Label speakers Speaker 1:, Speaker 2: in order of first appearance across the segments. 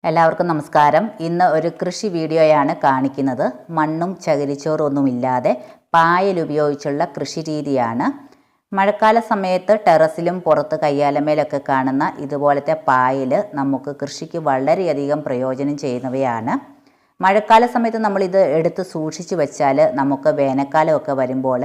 Speaker 1: എല്ലാവർക്കും നമസ്കാരം. ഇന്ന് ഒരു കൃഷി വീഡിയോയാണ് കാണിക്കുന്നത്. മണ്ണും ചകിരിച്ചോറൊന്നുമില്ലാതെ പായൽ ഉപയോഗിച്ചുള്ള കൃഷി രീതിയാണ്. മഴക്കാല സമയത്ത് ടെറസിലും പുറത്ത് കയ്യാലമേലൊക്കെ കാണുന്ന ഇതുപോലത്തെ പായൽ നമുക്ക് കൃഷിക്ക് വളരെയധികം പ്രയോജനം ചെയ്യുന്നവയാണ്. മഴക്കാല സമയത്ത് നമ്മളിത് എടുത്ത് സൂക്ഷിച്ചു വെച്ചാൽ നമുക്ക് വേനൽക്കാലമൊക്കെ വരുമ്പോൾ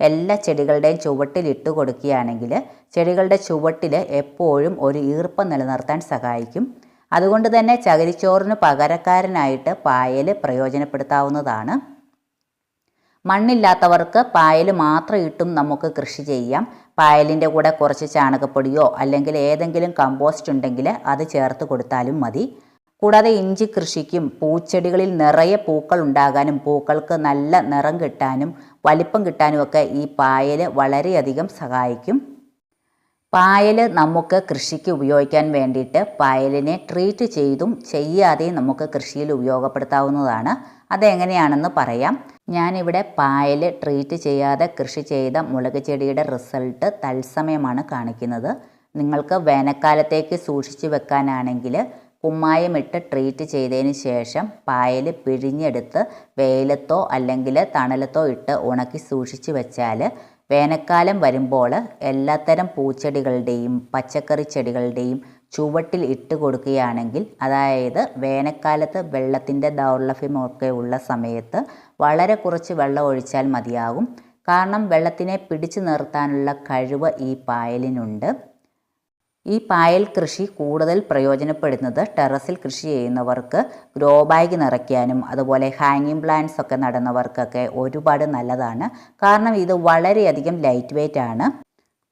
Speaker 1: എല്ലാ ചെടികളുടെയും ചുവട്ടിലിട്ട് കൊടുക്കുകയാണെങ്കിൽ ചെടികളുടെ ചുവട്ടിൽ എപ്പോഴും ഒരു ഈർപ്പം നിലനിർത്താൻ സഹായിക്കും. അതുകൊണ്ട് തന്നെ ചകിരിച്ചോറിന് പകരക്കാരനായിട്ട് പായൽ പ്രയോജനപ്പെടുത്താവുന്നതാണ്. മണ്ണില്ലാത്തവർക്ക് പായൽ മാത്രം ഇട്ടും നമുക്ക് കൃഷി ചെയ്യാം. പായലിൻ്റെ കൂടെ കുറച്ച് ചാണകപ്പൊടിയോ അല്ലെങ്കിൽ ഏതെങ്കിലും കമ്പോസ്റ്റ് ഉണ്ടെങ്കിൽ അത് ചേർത്ത് കൊടുത്താലും മതി. കൂടാതെ ഇഞ്ചി കൃഷിക്കും പൂച്ചെടികളിൽ നിറയെ പൂക്കൾ ഉണ്ടാകാനും പൂക്കൾക്ക് നല്ല നിറം കിട്ടാനും വലിപ്പം കിട്ടാനുമൊക്കെ ഈ പായൽ വളരെയധികം സഹായിക്കും. പായൽ നമുക്ക് കൃഷിക്ക് ഉപയോഗിക്കാൻ വേണ്ടിയിട്ട് പായലിനെ ട്രീറ്റ് ചെയ്തും ചെയ്യാതെയും നമുക്ക് കൃഷിയിൽ ഉപയോഗപ്പെടുത്താവുന്നതാണ്. അതെങ്ങനെയാണെന്ന് പറയാം. ഞാനിവിടെ പായൽ ട്രീറ്റ് ചെയ്യാതെ കൃഷി ചെയ്ത മുളക് ചെടിയുടെ റിസൾട്ട് തത്സമയമാണ് കാണിക്കുന്നത്. നിങ്ങൾക്ക് വേനൽക്കാലത്തേക്ക് സൂക്ഷിച്ചു വെക്കാനാണെങ്കിൽ കുമ്മായമിട്ട് ട്രീറ്റ് ചെയ്തതിന് ശേഷം പായൽ പിഴിഞ്ഞെടുത്ത് വെയിലത്തോ അല്ലെങ്കിൽ തണലത്തോ ഇട്ട് ഉണക്കി സൂക്ഷിച്ചു വെച്ചാൽ വേനൽക്കാലം വരുമ്പോൾ എല്ലാത്തരം പൂച്ചെടികളുടെയും പച്ചക്കറി ചെടികളുടെയും ചുവട്ടിൽ ഇട്ട് കൊടുക്കുകയാണെങ്കിൽ, അതായത് വേനൽക്കാലത്ത് വെള്ളത്തിൻ്റെ ദൗർലഭ്യമൊക്കെ ഉള്ള സമയത്ത് വളരെ കുറച്ച് വെള്ളം ഒഴിച്ചാൽ മതിയാകും. കാരണം വെള്ളത്തിനെ പിടിച്ചു നിർത്താനുള്ള കഴിവ് ഈ പായലിനുണ്ട്. ഈ പായൽ കൃഷി കൂടുതൽ പ്രയോജനപ്പെടുന്നത് ടെറസിൽ കൃഷി ചെയ്യുന്നവർക്ക്, ഗ്രോ ബാഗ് നിറയ്ക്കാനും അതുപോലെ ഹാങ്ങിങ് പ്ലാന്റ്സ് ഒക്കെ നടുന്നവർക്കൊക്കെ ഒരുപാട് നല്ലതാണ്. കാരണം ഇത് വളരെയധികം ലൈറ്റ് വെയ്റ്റ് ആണ്.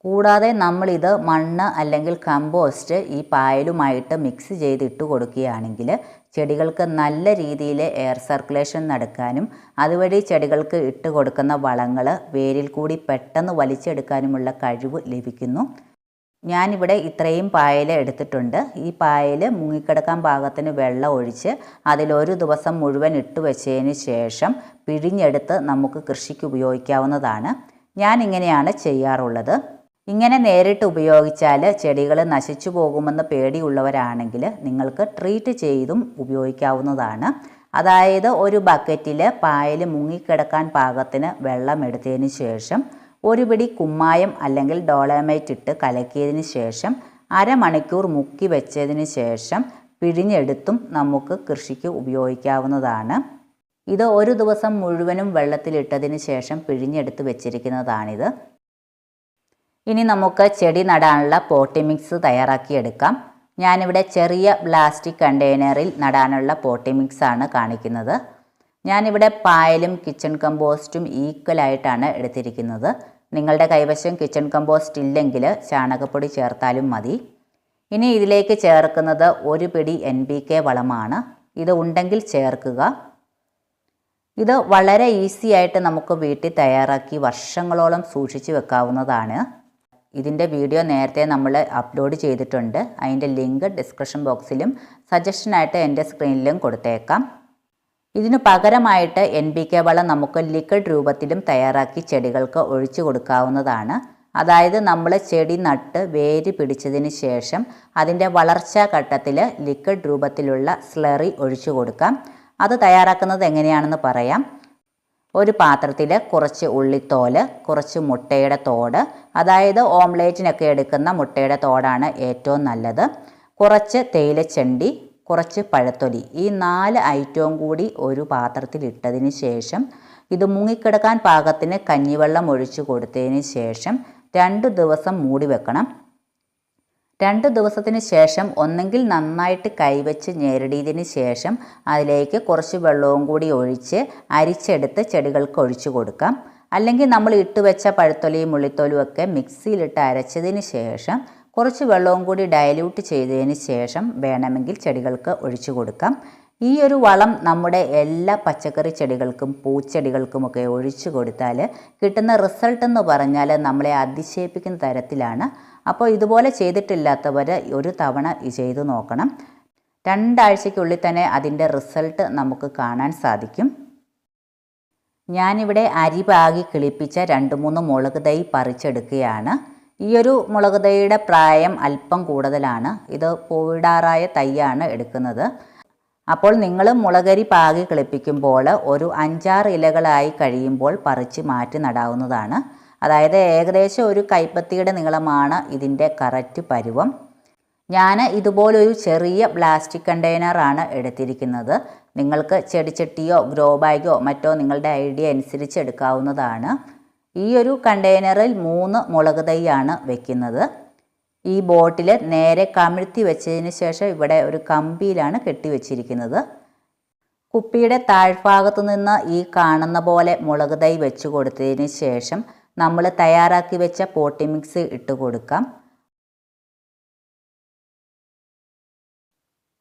Speaker 1: കൂടാതെ നമ്മളിത് മണ്ണ് അല്ലെങ്കിൽ കമ്പോസ്റ്റ് ഈ പായലുമായിട്ട് മിക്സ് ചെയ്തിട്ട് കൊടുക്കുകയാണെങ്കിൽ ചെടികൾക്ക് നല്ല രീതിയിൽ എയർ സർക്കുലേഷൻ നടക്കാനും അതുവഴി ചെടികൾക്ക് ഇട്ട് കൊടുക്കുന്ന വളങ്ങൾ വേരിൽ കൂടി പെട്ടെന്ന് വലിച്ചെടുക്കാനുമുള്ള കഴിവ് ലഭിക്കുന്നു. ഞാനിവിടെ ഇത്രയും പായൽ എടുത്തിട്ടുണ്ട്. ഈ പായൽ മുങ്ങിക്കിടക്കാൻ പാകത്തിന് വെള്ളം ഒഴിച്ച് അതിലൊരു ദിവസം മുഴുവൻ ഇട്ട് വെച്ചതിന് ശേഷം പിഴിഞ്ഞെടുത്ത് നമുക്ക് കൃഷിക്ക് ഉപയോഗിക്കാവുന്നതാണ്. ഞാനിങ്ങനെയാണ് ചെയ്യാറുള്ളത്. ഇങ്ങനെ നേരിട്ട് ഉപയോഗിച്ചാൽ ചെടികൾ നശിച്ചു പോകുമെന്ന് പേടിയുള്ളവരാണെങ്കിൽ നിങ്ങൾക്ക് ട്രീറ്റ് ചെയ്തും ഉപയോഗിക്കാവുന്നതാണ്. അതായത് ഒരു ബക്കറ്റിൽ പായൽ മുങ്ങിക്കിടക്കാൻ പാകത്തിന് വെള്ളം എടുത്തതിന് ശേഷം ഒരു പിടി കുമ്മായം അല്ലെങ്കിൽ ഡോളമൈറ്റ് ഇട്ട് കലക്കിയതിന് ശേഷം അരമണിക്കൂർ മുക്കി വെച്ചതിന് ശേഷം പിഴിഞ്ഞെടുത്തും നമുക്ക് കൃഷിക്ക് ഉപയോഗിക്കാവുന്നതാണ്. ഇത് ഒരു ദിവസം മുഴുവനും വെള്ളത്തിലിട്ടതിന് ശേഷം പിഴിഞ്ഞെടുത്ത് വെച്ചിരിക്കുന്നതാണിത്. ഇനി നമുക്ക് ചെടി നടാനുള്ള പോട്ടി മിക്സ് തയ്യാറാക്കിയെടുക്കാം. ഞാനിവിടെ ചെറിയ പ്ലാസ്റ്റിക് കണ്ടെയ്നറിൽ നടാനുള്ള പോട്ടി മിക്സാണ് കാണിക്കുന്നത്. ഞാനിവിടെ പായലും കിച്ചൺ കമ്പോസ്റ്റും ഈക്വലായിട്ടാണ് എടുത്തിരിക്കുന്നത്. നിങ്ങളുടെ കൈവശം കിച്ചൺ കമ്പോസ്റ്റ് ഇല്ലെങ്കിൽ ചാണകപ്പൊടി ചേർത്താലും മതി. ഇനി ഇതിലേക്ക് ചേർക്കുന്നത് ഒരു പിടി NPK വളമാണ്. ഇത് ഉണ്ടെങ്കിൽ ചേർക്കുക. ഇത് വളരെ ഈസി ആയിട്ട് നമുക്ക് വീട്ടിൽ തയ്യാറാക്കി വർഷങ്ങളോളം സൂക്ഷിച്ചു വെക്കാവുന്നതാണ്. ഇതിൻ്റെ വീഡിയോ നേരത്തെ നമ്മൾ അപ്ലോഡ് ചെയ്തിട്ടുണ്ട്. അതിൻ്റെ ലിങ്ക് ഡിസ്ക്രിപ്ഷൻ ബോക്സിലും സജഷനായിട്ട് എൻ്റെ സ്ക്രീനിലും കൊടുത്തേക്കാം. ഇതിനു പകരമായിട്ട് NPK വളം നമുക്ക് ലിക്വിഡ് രൂപത്തിലും തയ്യാറാക്കി ചെടികൾക്ക് ഒഴിച്ചു കൊടുക്കാവുന്നതാണ്. അതായത് നമ്മൾ ചെടി നട്ട് വേര് പിടിച്ചതിന് ശേഷം അതിൻ്റെ വളർച്ചാ ഘട്ടത്തിൽ ലിക്വിഡ് രൂപത്തിലുള്ള സ്ലറി ഒഴിച്ചു കൊടുക്കാം. അത് തയ്യാറാക്കുന്നത് എങ്ങനെയാണെന്ന് പറയാം. ഒരു പാത്രത്തിൽ കുറച്ച് ഉള്ളിത്തോല്, കുറച്ച് മുട്ടയുടെ തോട്, അതായത് ഓംലേറ്റിനൊക്കെ എടുക്കുന്ന മുട്ടയുടെ തോടാണ് ഏറ്റവും നല്ലത്, കുറച്ച് തേയിലച്ചണ്ടി, കുറച്ച് പഴത്തൊലി, ഈ 4 ഐറ്റവും കൂടി ഒരു പാത്രത്തിൽ ഇട്ടതിന് ശേഷം ഇത് മുങ്ങിക്കിടക്കാൻ പാകത്തിന് കഞ്ഞിവെള്ളം ഒഴിച്ചു കൊടുത്തതിന് ശേഷം 2 ദിവസം മൂടി വെക്കണം. 2 ദിവസത്തിന് ശേഷം ഒന്നെങ്കിൽ നന്നായിട്ട് കൈവച്ച് ഞെരടിയതിന് ശേഷം അതിലേക്ക് കുറച്ച് വെള്ളവും കൂടി ഒഴിച്ച് അരിച്ചെടുത്ത് ചെടികൾക്ക് ഒഴിച്ചു കൊടുക്കാം. അല്ലെങ്കിൽ നമ്മൾ ഇട്ടുവെച്ച പഴത്തൊലിയും ഉള്ളിത്തോലും ഒക്കെ മിക്സിയിലിട്ട് അരച്ചതിന് ശേഷം കുറച്ച് വെള്ളവും കൂടി ഡയല്യൂട്ട് ചെയ്തതിന് ശേഷം വേണമെങ്കിൽ ചെടികൾക്ക് ഒഴിച്ചു കൊടുക്കാം. ഈ ഒരു വളം നമ്മുടെ എല്ലാ പച്ചക്കറി ചെടികൾക്കും പൂച്ചെടികൾക്കുമൊക്കെ ഒഴിച്ചു കൊടുത്താൽ കിട്ടുന്ന റിസൾട്ട് എന്ന് പറഞ്ഞാൽ നമ്മളെ അതിശയിപ്പിക്കുന്ന തരത്തിലാണ്. അപ്പോൾ ഇതുപോലെ ചെയ്തിട്ടില്ലാത്തവർ ഒരു തവണ ചെയ്തു നോക്കണം. 2 ആഴ്ചയ്ക്കുള്ളിൽ തന്നെ അതിൻ്റെ റിസൾട്ട് നമുക്ക് കാണാൻ സാധിക്കും. ഞാനിവിടെ അരി പാകി കിളിപ്പിച്ച 2-3 മുളക് തൈ പറിച്ചെടുക്കുകയാണ്. ഈ ഒരു മുളക് തൈയുടെ പ്രായം അല്പം കൂടുതലാണ്. ഇത് പൂവിടാറായ തൈയാണ് എടുക്കുന്നത്. അപ്പോൾ നിങ്ങൾ മുളകരി പാകി കിളിപ്പിക്കുമ്പോൾ ഒരു 5-6 ഇലകളായി കഴിയുമ്പോൾ പറിച്ച് മാറ്റി നടാവുന്നതാണ്. അതായത് ഏകദേശം ഒരു കൈപ്പത്തിയുടെ നീളമാണ് ഇതിൻ്റെ കറക്റ്റ് പരുവം. ഞാൻ ഇതുപോലൊരു ചെറിയ പ്ലാസ്റ്റിക് കണ്ടെയ്നറാണ് എടുത്തിരിക്കുന്നത്. നിങ്ങൾക്ക് ചെടിച്ചട്ടിയോ ഗ്രോ ബാഗോ മറ്റോ നിങ്ങളുടെ ഐഡിയ അനുസരിച്ച് എടുക്കാവുന്നതാണ്. ഈ ഒരു കണ്ടെയ്നറിൽ 3 മുളക് തൈയാണ് വെക്കുന്നത്. ഈ ബോട്ടിൽ നേരെ കമിഴ്ത്തി വെച്ചതിന് ശേഷം ഇവിടെ ഒരു കമ്പിയിലാണ് കെട്ടിവെച്ചിരിക്കുന്നത്. കുപ്പിയുടെ താഴ്ഭാഗത്തു നിന്ന് ഈ കാണുന്ന പോലെ മുളക് തൈ വെച്ച് കൊടുത്തതിന് ശേഷം നമ്മൾ തയ്യാറാക്കി വെച്ച പോട്ടി മിക്സ് ഇട്ട് കൊടുക്കാം.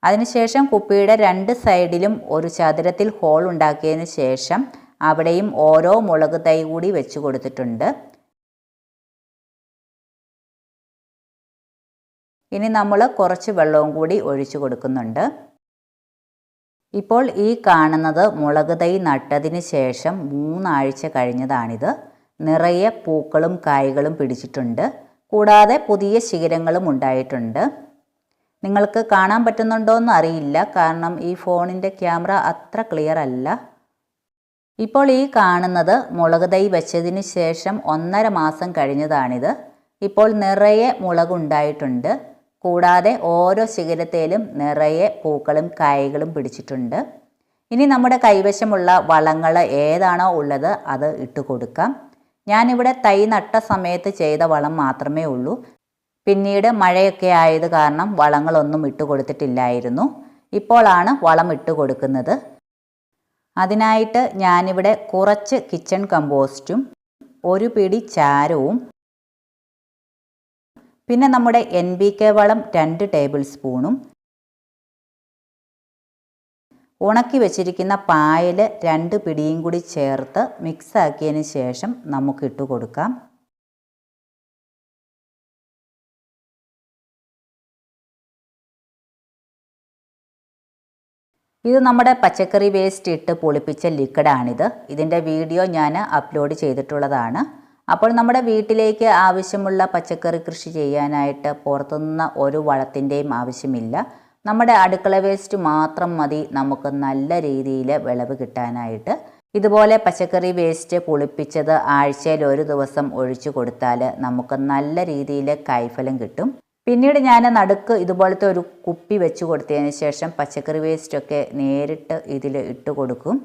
Speaker 1: അതിനുശേഷം കുപ്പിയുടെ 2 സൈഡിലും ഒരു ചതുരത്തിൽ ഹോൾ ഉണ്ടാക്കിയതിന് ശേഷം അവിടെയും ഓരോ മുളക് തൈ കൂടി വെച്ച് കൊടുത്തിട്ടുണ്ട്. ഇനി നമ്മൾ കുറച്ച് വെള്ളവും കൂടി ഒഴിച്ചു കൊടുക്കുന്നുണ്ട്. ഇപ്പോൾ ഈ കാണുന്നത് മുളക് തൈ നട്ടതിന് ശേഷം 3 ആഴ്ച കഴിഞ്ഞതാണിത്. നിറയെ പൂക്കളും കായ്കളും പിടിച്ചിട്ടുണ്ട്. കൂടാതെ പുതിയ ശിഖരങ്ങളും ഉണ്ടായിട്ടുണ്ട്. നിങ്ങൾക്ക് കാണാൻ പറ്റുന്നുണ്ടോ എന്ന് അറിയില്ല, കാരണം ഈ ഫോണിൻ്റെ ക്യാമറ അത്ര ക്ലിയർ അല്ല. ഇപ്പോൾ ഈ കാണുന്നത് മുളക് തൈ വെച്ചതിന് ശേഷം 1.5 മാസം കഴിഞ്ഞതാണിത്. ഇപ്പോൾ നിറയെ മുളകുണ്ടായിട്ടുണ്ട്. കൂടാതെ ഓരോ ശിഖരത്തിലും നിറയെ പൂക്കളും കായ്കളും പിടിച്ചിട്ടുണ്ട്. ഇനി നമ്മുടെ കൈവശമുള്ള വളങ്ങൾ ഏതാണോ ഉള്ളത് അത് ഇട്ട് കൊടുക്കാം. ഞാനിവിടെ തൈ നട്ട സമയത്ത് ചെയ്ത വളം മാത്രമേ ഉള്ളൂ. പിന്നീട് മഴയൊക്കെ ആയത് കാരണം വളങ്ങളൊന്നും ഇട്ട് കൊടുത്തിട്ടില്ലായിരുന്നു. ഇപ്പോഴാണ് വളം ഇട്ട് കൊടുക്കുന്നത്. അതിനായിട്ട് ഞാനിവിടെ കുറച്ച് കിച്ചൺ കമ്പോസ്റ്റും 1 പിടി ചാരവും പിന്നെ നമ്മുടെ NPK വളം 2 ടേബിൾ സ്പൂണും ഉണക്കി വെച്ചിരിക്കുന്ന പായൽ 2 പിടിയും കൂടി ചേർത്ത് മിക്സ് ആക്കിയതിന് ശേഷം നമുക്ക് ഇട്ട് കൊടുക്കാം. ഇത് നമ്മുടെ പച്ചക്കറി വേസ്റ്റ് ഇട്ട് പുളിപ്പിച്ച ലിക്വിഡാണിത്. ഇതിൻ്റെ വീഡിയോ ഞാൻ അപ്ലോഡ് ചെയ്തിട്ടുള്ളതാണ്. അപ്പോൾ നമ്മുടെ വീട്ടിലേക്ക് ആവശ്യമുള്ള പച്ചക്കറി കൃഷി ചെയ്യാനായിട്ട് പുറത്തുനിന്ന് ഒരു വളത്തിൻ്റെയും ആവശ്യമില്ല. നമ്മുടെ അടുക്കള വേസ്റ്റ് മാത്രം മതി നമുക്ക് നല്ല രീതിയിൽ വിളവ് കിട്ടാനായിട്ട്. ഇതുപോലെ പച്ചക്കറി വേസ്റ്റ് പുളിപ്പിച്ചത് ആഴ്ചയിൽ 1 ദിവസം ഒഴിച്ചു കൊടുത്താൽ നമുക്ക് നല്ല രീതിയിൽ കായ്ഫലം കിട്ടും. പിന്നീട് ഞാൻ നടുക്ക് ഇതുപോലത്തെ ഒരു കുപ്പി വെച്ച് കൊടുത്തതിന് ശേഷം പച്ചക്കറി വേസ്റ്റൊക്കെ നേരിട്ട് ഇതിൽ ഇട്ട് കൊടുക്കും.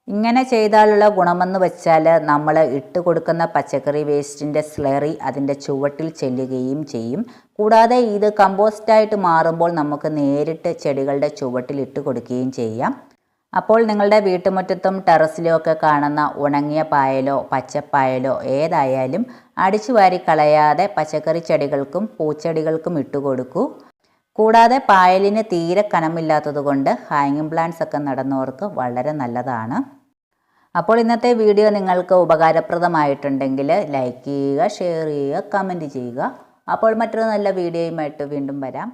Speaker 1: ഇങ്ങനെ ചെയ്താലുള്ള ഗുണമെന്ന് വെച്ചാൽ നമ്മൾ ഇട്ട് കൊടുക്കുന്ന പച്ചക്കറി വേസ്റ്റിൻ്റെ സ്ലറി അതിൻ്റെ ചുവട്ടിൽ ചെല്ലുകയും ചെയ്യും. കൂടാതെ ഇത് കമ്പോസ്റ്റായിട്ട് മാറുമ്പോൾ നമുക്ക് നേരിട്ട് ചെടികളുടെ ചുവട്ടിൽ ഇട്ട് കൊടുക്കുകയും ചെയ്യാം. അപ്പോൾ നിങ്ങളുടെ വീട്ടുമുറ്റത്തും ടെറസിലും ഒക്കെ കാണുന്ന ഉണങ്ങിയ പായലോ പച്ചപ്പായലോ ഏതായാലും അടിച്ചു വാരി കളയാതെ പച്ചക്കറി ചെടികൾക്കും പൂച്ചെടികൾക്കും ഇട്ട് കൊടുക്കൂ. കൂടാതെ പായലിന് തീരെ കനമില്ലാത്തത് കൊണ്ട് ഹാങ്ങിങ് പ്ലാന്റ്സ് ഒക്കെ നടുന്നവർക്ക് വളരെ നല്ലതാണ്. അപ്പോൾ ഇന്നത്തെ വീഡിയോ നിങ്ങൾക്ക് ഉപകാരപ്രദമായിട്ടുണ്ടെങ്കിൽ ലൈക്ക് ചെയ്യുക, ഷെയർ ചെയ്യുക, കമൻറ്റ് ചെയ്യുക. അപ്പോൾ മറ്റൊരു നല്ല വീഡിയോയുമായിട്ട് വീണ്ടും വരാം.